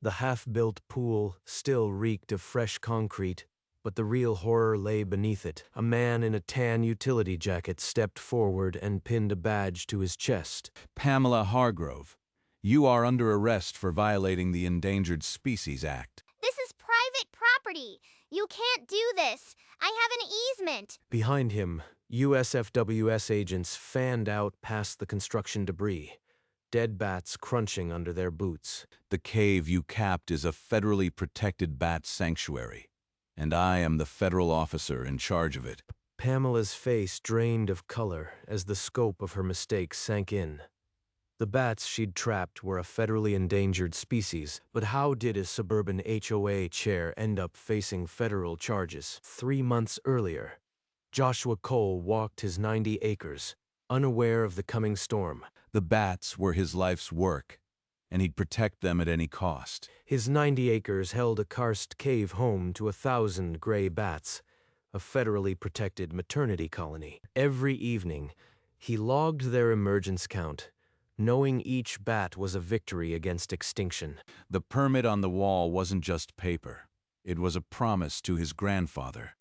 The half-built pool still reeked of fresh concrete, but the real horror lay beneath it. A man in a tan utility jacket stepped forward and pinned a badge to his chest. Pamela Hargrove, you are under arrest for violating the Endangered Species Act. This is private property. You can't do this. I have an easement. Behind him, USFWS agents fanned out past the construction debris, dead bats crunching under their boots. The cave you capped is a federally protected bat sanctuary, and I am the federal officer in charge of it. Pamela's face drained of color as the scope of her mistake sank in. The bats she'd trapped were a federally endangered species, but how did a suburban HOA chair end up facing federal charges? 3 months earlier, Joshua Cole walked his 90 acres, unaware of the coming storm. The bats were his life's work, and he'd protect them at any cost. His 90 acres held a karst cave home to 1,000 gray bats, a federally protected maternity colony. Every evening, he logged their emergence count, knowing each bat was a victory against extinction. The permit on the wall wasn't just paper. It was a promise to his grandfather.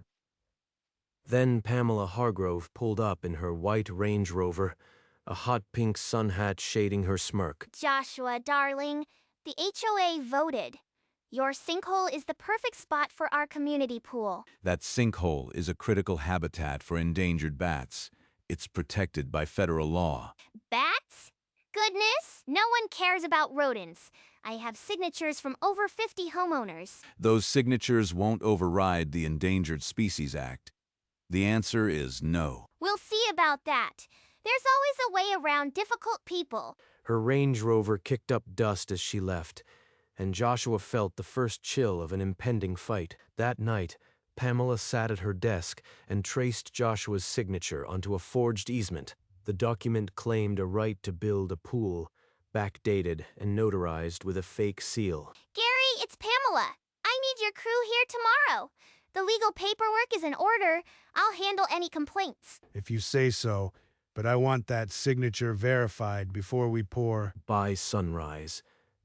Then Pamela Hargrove pulled up in her white Range Rover, a hot pink sun hat shading her smirk. Joshua, darling, the HOA voted. Your sinkhole is the perfect spot for our community pool. That sinkhole is a critical habitat for endangered bats. It's protected by federal law. Bats? Goodness, no one cares about rodents. I have signatures from over 50 homeowners. Those signatures won't override the Endangered Species Act. The answer is no. We'll see about that. There's always a way around difficult people. Her Range Rover kicked up dust as she left, and Joshua felt the first chill of an impending fight. That night, Pamela sat at her desk and traced Joshua's signature onto a forged easement. The document claimed a right to build a pool, backdated and notarized with a fake seal. Gary, it's Pamela. I need your crew here tomorrow. The legal paperwork is in order. I'll handle any complaints. If you say so, but I want that signature verified before we pour. By sunrise,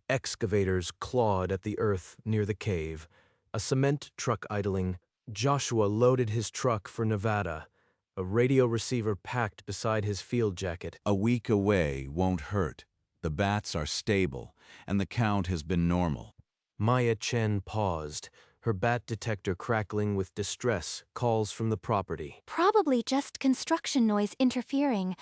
excavators clawed at the earth near the cave. A cement truck idling, Joshua loaded his truck for Nevada, a radio receiver packed beside his field jacket. A week away won't hurt. The bats are stable, and the count has been normal. Maya Chen paused, her bat detector crackling with distress calls from the property. Probably just construction noise interfering.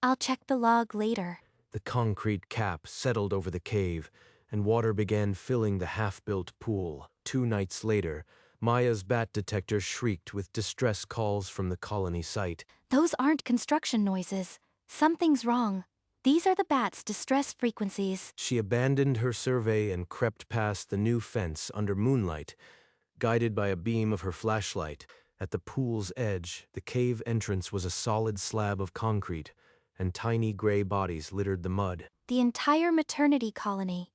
I'll check the log later. The concrete cap settled over the cave, and water began filling the half-built pool. 2 nights later, Maya's bat detector shrieked with distress calls from the colony site. Those aren't construction noises. Something's wrong. These are the bats' distress frequencies. She abandoned her survey and crept past the new fence under moonlight, guided by a beam of her flashlight. At the pool's edge, the cave entrance was a solid slab of concrete, and tiny gray bodies littered the mud. The entire maternity colony.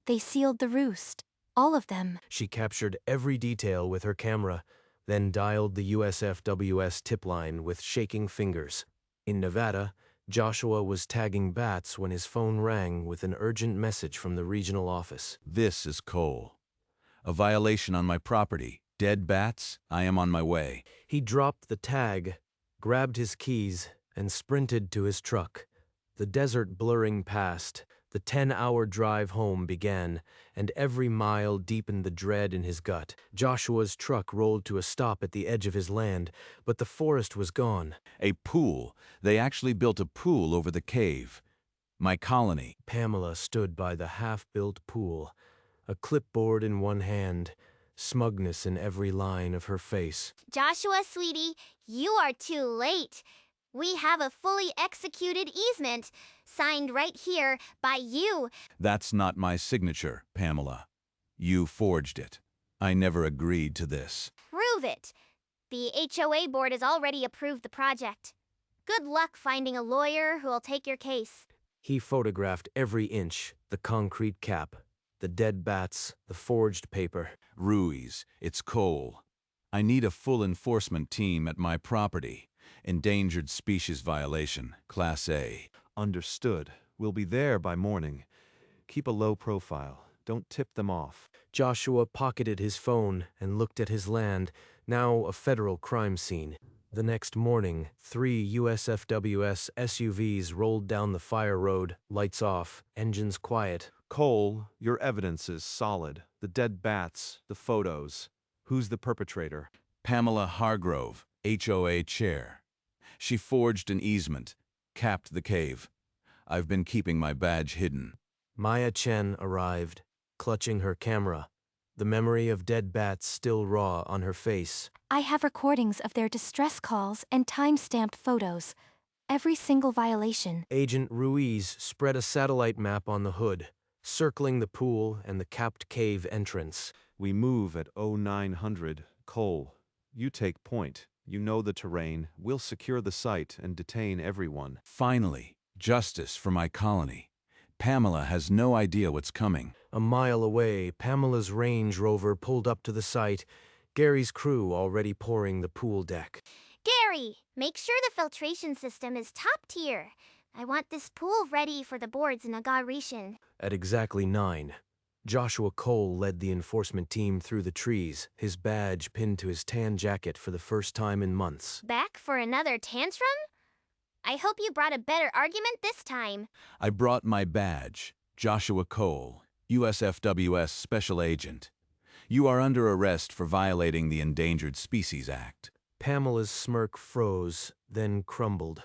They sealed the roost. All of them. She captured every detail with her camera, then dialed the USFWS tip line with shaking fingers. In Nevada, Joshua was tagging bats when his phone rang with an urgent message from the regional office. This is Cole. A violation on my property. Dead bats? I am on my way. He dropped the tag, grabbed his keys, and sprinted to his truck. The desert blurring past, the 10-hour drive home began, and every mile deepened the dread in his gut. Joshua's truck rolled to a stop at the edge of his land, but the forest was gone. A pool. They actually built a pool over the cave. My colony. Pamela stood by the half-built pool, a clipboard in one hand, smugness in every line of her face. Joshua, sweetie, you are too late. We have a fully executed easement, signed right here by you. That's not my signature, Pamela. You forged it. I never agreed to this. Prove it. The HOA board has already approved the project. Good luck finding a lawyer who'll take your case. He photographed every inch, the concrete cap, the dead bats, the forged paper. Ruiz, it's Cole. I need a full enforcement team at my property. Endangered species violation, Class A. Understood. We'll be there by morning. Keep a low profile. Don't tip them off. Joshua pocketed his phone and looked at his land, now a federal crime scene. The next morning, 3 USFWS SUVs rolled down the fire road, lights off, engines quiet. Cole, your evidence is solid. The dead bats, the photos. Who's the perpetrator? Pamela Hargrove, HOA chair. She forged an easement, capped the cave. I've been keeping my badge hidden. Maya Chen arrived, clutching her camera, the memory of dead bats still raw on her face. I have recordings of their distress calls and time-stamped photos. Every single violation. Agent Ruiz spread a satellite map on the hood, circling the pool and the capped cave entrance. We move at 0900. Cole, you take point. You know the terrain. We'll secure the site and detain everyone. Finally, justice for my colony. Pamela has no idea what's coming. A mile away, Pamela's Range Rover pulled up to the site, Gary's crew already pouring the pool deck. Gary, make sure the filtration system is top tier. I want this pool ready for the board's inauguration. At exactly 9, Joshua Cole led the enforcement team through the trees, his badge pinned to his tan jacket for the first time in months. Back for another tantrum? I hope you brought a better argument this time. I brought my badge, Joshua Cole, USFWS Special Agent. You are under arrest for violating the Endangered Species Act. Pamela's smirk froze, then crumbled.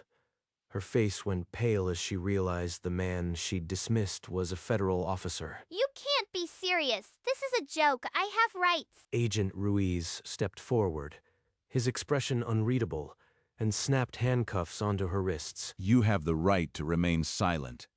Her face went pale as she realized the man she'd dismissed was a federal officer. You can't be serious. This is a joke. I have rights. Agent Ruiz stepped forward, his expression unreadable, and snapped handcuffs onto her wrists. You have the right to remain silent.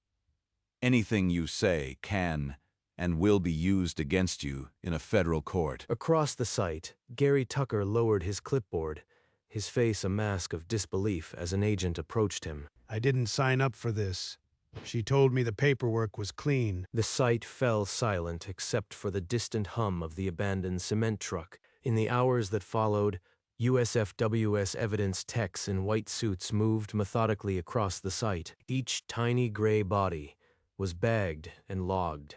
Anything you say can and will be used against you in a federal court. Across the site, Gary Tucker lowered his clipboard, his face a mask of disbelief as an agent approached him. I didn't sign up for this. She told me the paperwork was clean. The site fell silent except for the distant hum of the abandoned cement truck. In the hours that followed, USFWS evidence techs in white suits moved methodically across the site. Each tiny gray body was bagged and logged.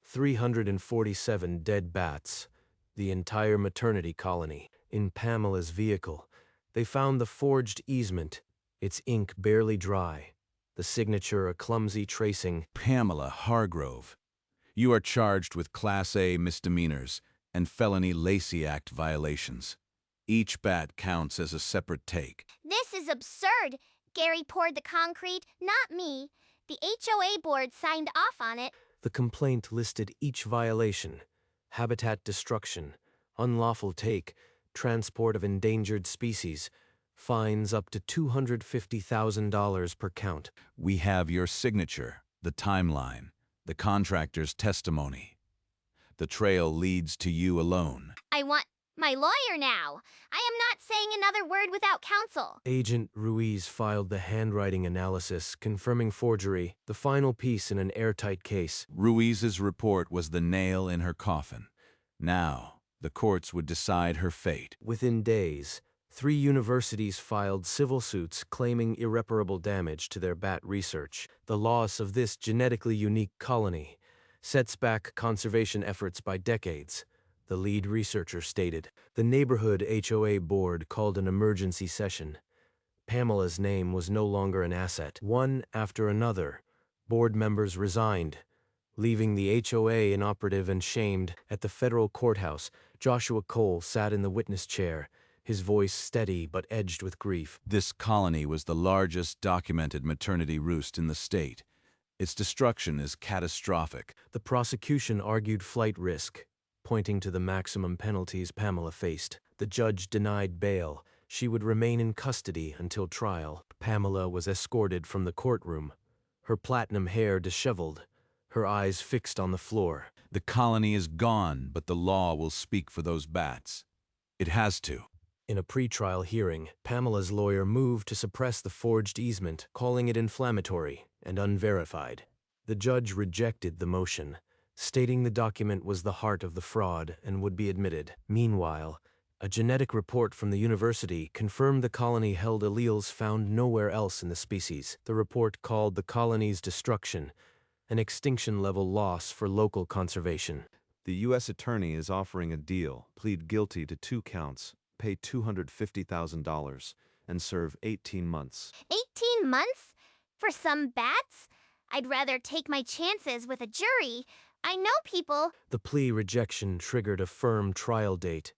347 dead bats, the entire maternity colony. In Pamela's vehicle, they found the forged easement, its ink barely dry, the signature a clumsy tracing. Pamela Hargrove, you are charged with Class A misdemeanors and felony Lacey Act violations. Each bat counts as a separate take. This is absurd. Gary poured the concrete, not me. The HOA board signed off on it. The complaint listed each violation: habitat destruction, unlawful take, transport of endangered species, fines up to $250,000 per count. We have your signature, the timeline, the contractor's testimony. The trail leads to you alone. I want my lawyer now. I am not saying another word without counsel. Agent Ruiz filed the handwriting analysis, confirming forgery, the final piece in an airtight case. Ruiz's report was the nail in her coffin. Now, the courts would decide her fate. Within days, 3 universities filed civil suits claiming irreparable damage to their bat research. The loss of this genetically unique colony sets back conservation efforts by decades, the lead researcher stated. The neighborhood HOA board called an emergency session. Pamela's name was no longer an asset. One after another, board members resigned, leaving the HOA inoperative and shamed. At the federal courthouse, Joshua Cole sat in the witness chair, his voice steady but edged with grief. This colony was the largest documented maternity roost in the state. Its destruction is catastrophic. The prosecution argued flight risk, pointing to the maximum penalties Pamela faced. The judge denied bail. She would remain in custody until trial. Pamela was escorted from the courtroom, her platinum hair disheveled, her eyes fixed on the floor. The colony is gone, but the law will speak for those bats. It has to. In a pretrial hearing, Pamela's lawyer moved to suppress the forged easement, calling it inflammatory and unverified. The judge rejected the motion, stating the document was the heart of the fraud and would be admitted. Meanwhile, a genetic report from the university confirmed the colony held alleles found nowhere else in the species. The report called the colony's destruction an extinction-level loss for local conservation. The U.S. Attorney is offering a deal. Plead guilty to 2 counts, pay $250,000, and serve 18 months. 18 months? For some bats? I'd rather take my chances with a jury. I know people. The plea rejection triggered a firm trial date.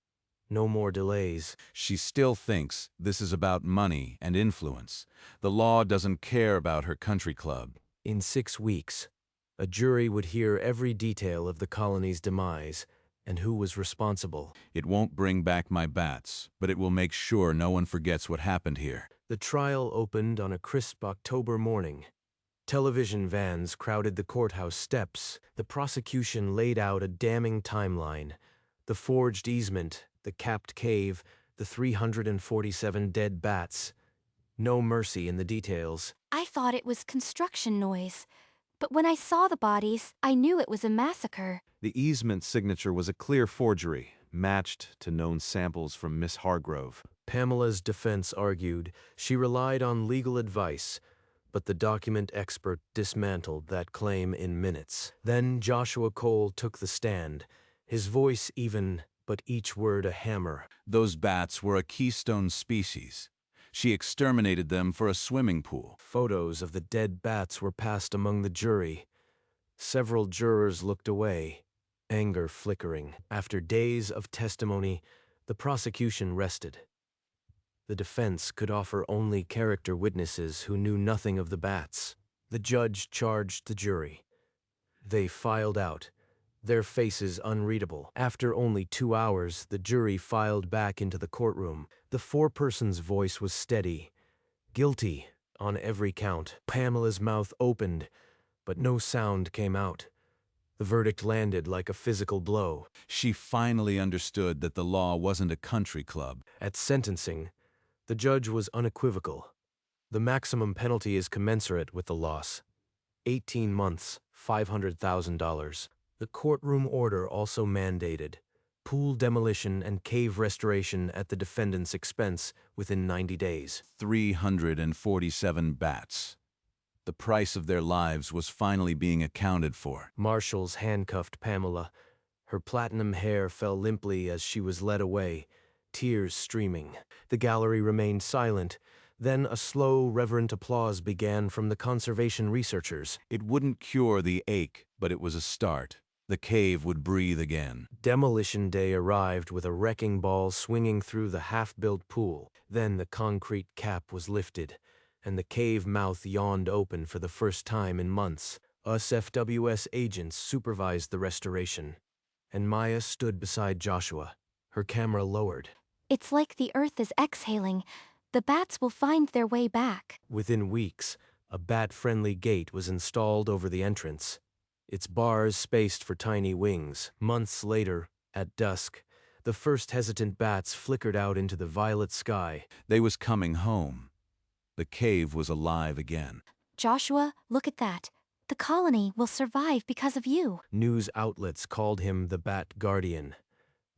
No more delays. She still thinks this is about money and influence. The law doesn't care about her country club. In 6 weeks, a jury would hear every detail of the colony's demise and who was responsible. It won't bring back my bats, but it will make sure no one forgets what happened here. The trial opened on a crisp October morning. Television vans crowded the courthouse steps. The prosecution laid out a damning timeline. The forged easement, the capped cave, the 347 dead bats. No mercy in the details. I thought it was construction noise, but when I saw the bodies, I knew it was a massacre. The easement signature was a clear forgery, matched to known samples from Miss Hargrove. Pamela's defense argued she relied on legal advice, but the document expert dismantled that claim in minutes. Then Joshua Cole took the stand, his voice even, but each word a hammer. Those bats were a keystone species. She exterminated them for a swimming pool. Photos of the dead bats were passed among the jury. Several jurors looked away, anger flickering. After days of testimony, the prosecution rested. The defense could offer only character witnesses who knew nothing of the bats. The judge charged the jury. They filed out, their faces unreadable. After only 2 hours, the jury filed back into the courtroom. The foreperson's voice was steady, guilty on every count. Pamela's mouth opened, but no sound came out. The verdict landed like a physical blow. She finally understood that the law wasn't a country club. At sentencing, the judge was unequivocal. The maximum penalty is commensurate with the loss. 18 months, $500,000. The courtroom order also mandated pool demolition and cave restoration at the defendant's expense within 90 days. 347 bats. The price of their lives was finally being accounted for. Marshals handcuffed Pamela. Her platinum hair fell limply as she was led away, tears streaming. The gallery remained silent. Then a slow, reverent applause began from the conservation researchers. It wouldn't cure the ache, but it was a start. The cave would breathe again. Demolition day arrived with a wrecking ball swinging through the half-built pool. Then the concrete cap was lifted, and the cave mouth yawned open for the first time in months. Us FWS agents supervised the restoration, and Maya stood beside Joshua, her camera lowered. It's like the earth is exhaling. The bats will find their way back. Within weeks, a bat-friendly gate was installed over the entrance, its bars spaced for tiny wings. Months later, at dusk, the first hesitant bats flickered out into the violet sky. They was coming home. The cave was alive again. Joshua, look at that. The colony will survive because of you. News outlets called him the Bat Guardian,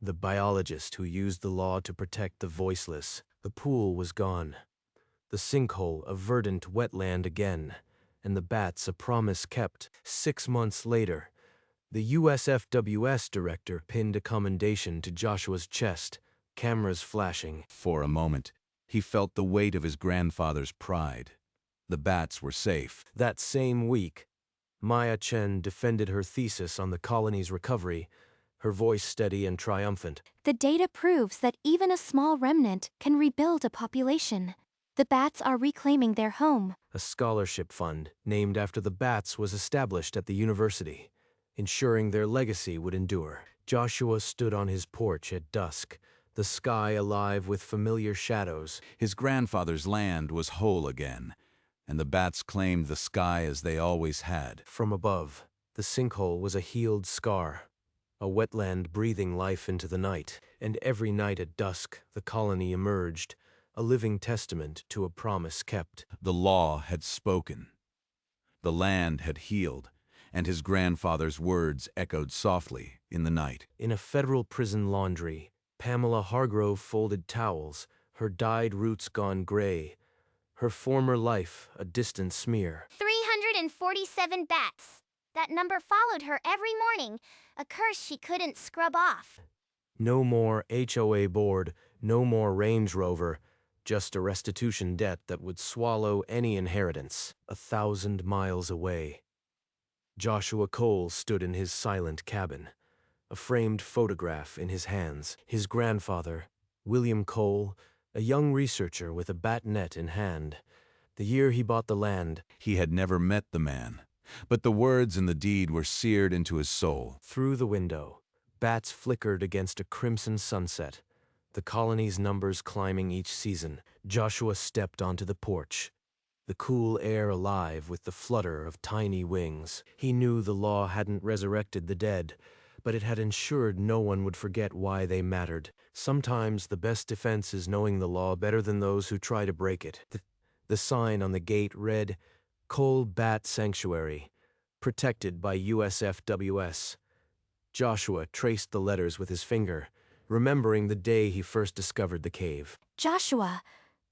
the biologist who used the law to protect the voiceless. The pool was gone, the sinkhole a verdant wetland again, and the bats a promise kept. 6 months later, the USFWS director pinned a commendation to Joshua's chest, cameras flashing. For a moment, he felt the weight of his grandfather's pride. The bats were safe. That same week, Maya Chen defended her thesis on the colony's recovery, her voice steady and triumphant. The data proves that even a small remnant can rebuild a population. The bats are reclaiming their home. A scholarship fund named after the bats was established at the university, ensuring their legacy would endure. Joshua stood on his porch at dusk, the sky alive with familiar shadows. His grandfather's land was whole again, and the bats claimed the sky as they always had. From above, the sinkhole was a healed scar, a wetland breathing life into the night. And every night at dusk, the colony emerged, a living testament to a promise kept. The law had spoken. The land had healed, and his grandfather's words echoed softly in the night. In a federal prison laundry, Pamela Hargrove folded towels, her dyed roots gone gray, her former life a distant smear. 347 bats. That number followed her every morning, a curse she couldn't scrub off. No more HOA board, no more Range Rover, just a restitution debt that would swallow any inheritance 1,000 miles away. Joshua Cole stood in his silent cabin, a framed photograph in his hands. His grandfather, William Cole, a young researcher with a bayonet in hand. The year he bought the land, He had never met the man, but the words in the deed were seared into his soul. through the window, bats flickered against a crimson sunset, the colony's numbers climbing each season. Joshua stepped onto the porch, the cool air alive with the flutter of tiny wings. He knew the law hadn't resurrected the dead, but it had ensured no one would forget why they mattered. Sometimes the best defense is knowing the law better than those who try to break it. The sign on the gate read, Cole Bat Sanctuary, protected by USFWS. Joshua traced the letters with his finger, remembering the day he first discovered the cave. Joshua,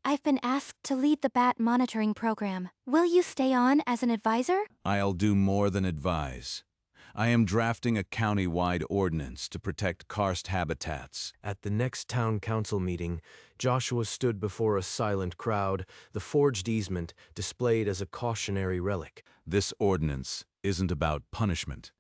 I've been asked to lead the bat monitoring program. Will you stay on as an advisor? I'll do more than advise. I am drafting a county-wide ordinance to protect karst habitats. At the next town council meeting, Joshua stood before a silent crowd, the forged easement displayed as a cautionary relic. This ordinance isn't about punishment.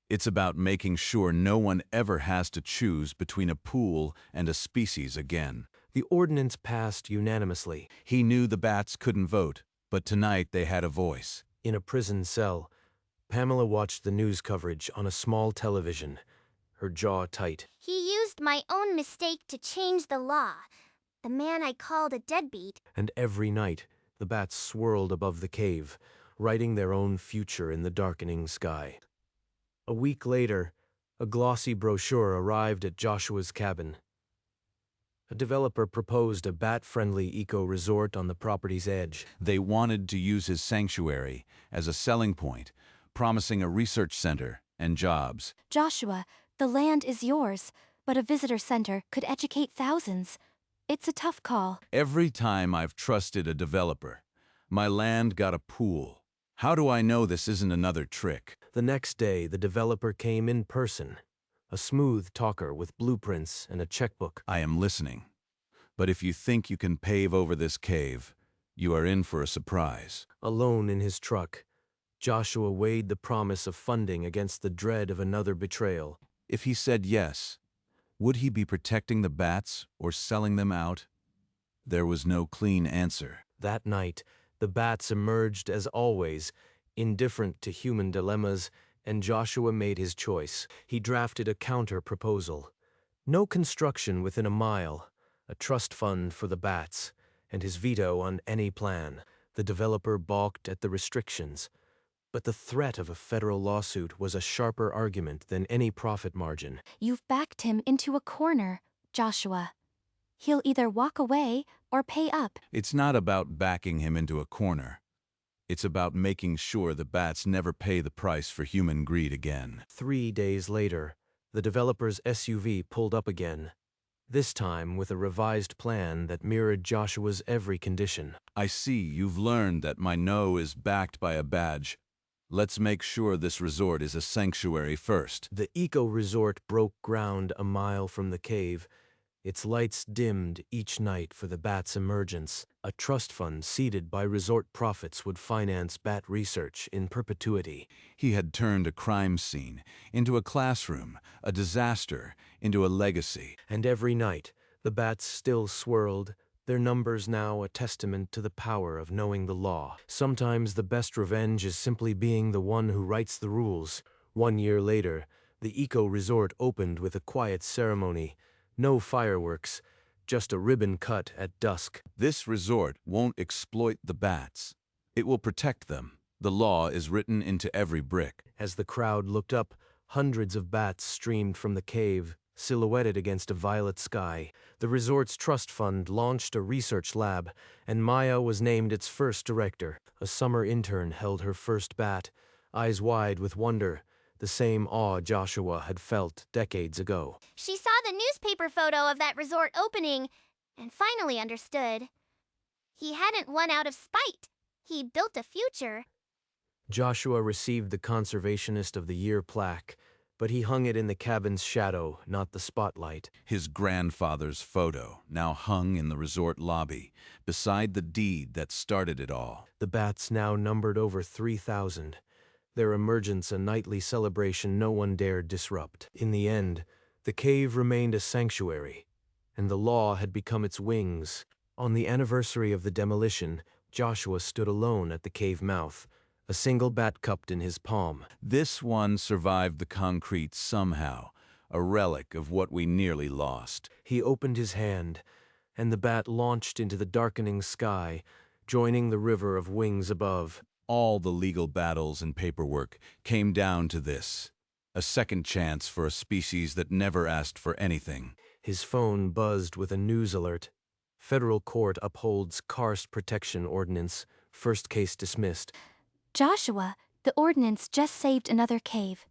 It's about making sure no one ever has to choose between a pool and a species again. The ordinance passed unanimously. He knew the bats couldn't vote, but tonight they had a voice. In a prison cell, Pamela watched the news coverage on a small television, her jaw tight. He used my own mistake to change the law. The man I called a deadbeat. And every night, the bats swirled above the cave, writing their own future in the darkening sky. A week later, a glossy brochure arrived at Joshua's cabin. A developer proposed a bat-friendly eco-resort on the property's edge. They wanted to use his sanctuary as a selling point, promising a research center and jobs. Joshua, the land is yours, but a visitor center could educate thousands. It's a tough call. Every time I've trusted a developer, my land got a pool. How do I know this isn't another trick? The next day, the developer came in person, a smooth talker with blueprints and a checkbook. I am listening. But if you think you can pave over this cave, you are in for a surprise. Alone in his truck, Joshua weighed the promise of funding against the dread of another betrayal. If he said yes, would he be protecting the bats or selling them out? There was no clean answer. That night, the bats emerged as always, indifferent to human dilemmas, and Joshua made his choice. He drafted a counter-proposal. No construction within a mile, a trust fund for the bats, and his veto on any plan. The developer balked at the restrictions, but the threat of a federal lawsuit was a sharper argument than any profit margin. You've backed him into a corner, Joshua. He'll either walk away or pay up. It's not about backing him into a corner. It's about making sure the bats never pay the price for human greed again. 3 days later, the developer's SUV pulled up again, this time with a revised plan that mirrored Joshua's every condition. I see you've learned that my no is backed by a badge. Let's make sure this resort is a sanctuary first. The eco-resort broke ground a mile from the cave, its lights dimmed each night for the bat's emergence. A trust fund seeded by resort profits would finance bat research in perpetuity. He had turned a crime scene into a classroom, a disaster into a legacy. And every night, the bats still swirled, their numbers now a testament to the power of knowing the law. Sometimes the best revenge is simply being the one who writes the rules. 1 year later, the eco-resort opened with a quiet ceremony. No fireworks, just a ribbon cut at dusk. This resort won't exploit the bats. It will protect them. The law is written into every brick. As the crowd looked up, hundreds of bats streamed from the cave, silhouetted against a violet sky. The resort's trust fund launched a research lab, and Maya was named its first director. A summer intern held her first bat, eyes wide with wonder, the same awe Joshua had felt decades ago. She saw the newspaper photo of that resort opening and finally understood. He hadn't won out of spite. He'd built a future. Joshua received the Conservationist of the Year plaque, but he hung it in the cabin's shadow, not the spotlight. His grandfather's photo now hung in the resort lobby, beside the deed that started it all. The bats now numbered over 3,000, their emergence a nightly celebration no one dared disrupt. In the end, the cave remained a sanctuary, and the law had become its wings. On the anniversary of the demolition, Joshua stood alone at the cave mouth, a single bat cupped in his palm. This one survived the concrete somehow, a relic of what we nearly lost. He opened his hand, and the bat launched into the darkening sky, joining the river of wings above. All the legal battles and paperwork came down to this: a second chance for a species that never asked for anything. His phone buzzed with a news alert. Federal court upholds karst protection ordinance. First case dismissed. Joshua, the ordinance just saved another cave.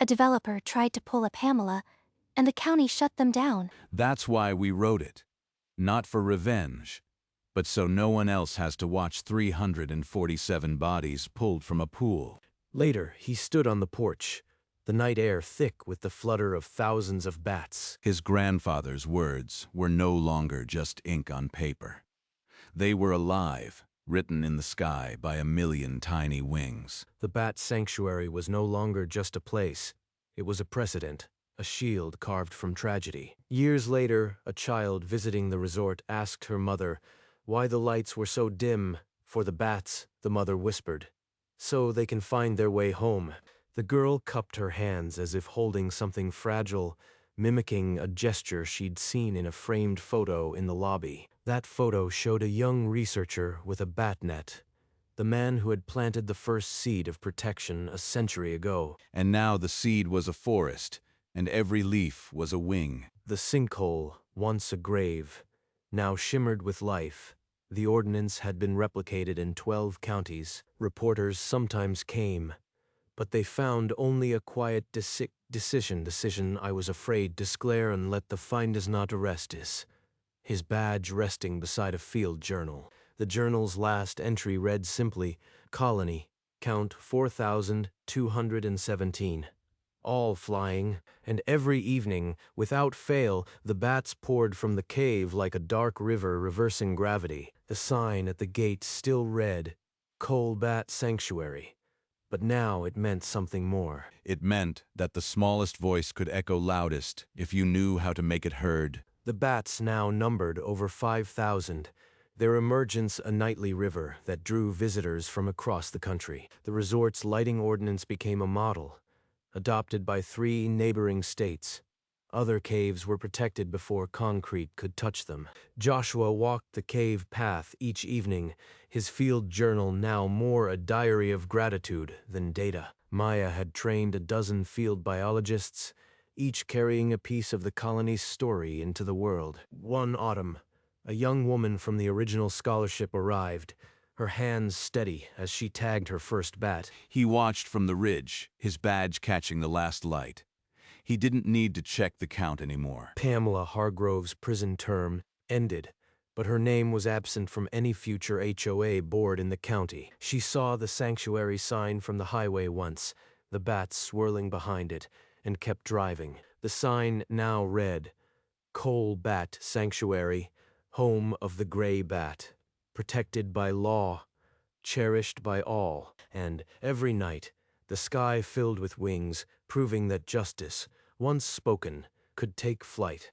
A developer tried to pull a Pamela, and the county shut them down. That's why we wrote it. Not for revenge, but so no one else has to watch 347 bodies pulled from a pool. Later, he stood on the porch, the night air thick with the flutter of thousands of bats. His grandfather's words were no longer just ink on paper. They were alive, written in the sky by a million tiny wings. The bat sanctuary was no longer just a place. It was a precedent, a shield carved from tragedy. Years later, a child visiting the resort asked her mother why the lights were so dim. For the bats, the mother whispered, so they can find their way home. The girl cupped her hands as if holding something fragile, mimicking a gesture she'd seen in a framed photo in the lobby. That photo showed a young researcher with a bat net, the man who had planted the first seed of protection a century ago. And now the seed was a forest, and every leaf was a wing. The sinkhole, once a grave, now shimmered with life. The ordinance had been replicated in 12 counties. Reporters sometimes came, but they found only a quiet decision I was afraid to sclare and let the findas not arrest is. His badge resting beside a field journal. The journal's last entry read simply, Colony, count 4,217. All flying, and every evening, without fail, the bats poured from the cave like a dark river reversing gravity. The sign at the gate still read, Coal Bat Sanctuary. But now it meant something more. It meant that the smallest voice could echo loudest if you knew how to make it heard. The bats now numbered over 5,000, their emergence a nightly river that drew visitors from across the country. The resort's lighting ordinance became a model, adopted by 3 neighboring states. Other caves were protected before concrete could touch them. Joshua walked the cave path each evening, his field journal now more a diary of gratitude than data. Maya had trained a dozen field biologists, each carrying a piece of the colony's story into the world. One autumn, a young woman from the original scholarship arrived, her hands steady as she tagged her first bat. He watched from the ridge, his badge catching the last light. He didn't need to check the count anymore. Pamela Hargrove's prison term ended, but her name was absent from any future HOA board in the county. She saw the sanctuary sign from the highway once, the bats swirling behind it, and kept driving. The sign now read, Coal Bat Sanctuary, home of the gray bat, protected by law, cherished by all. And every night, the sky filled with wings, proving that justice, once spoken, could take flight.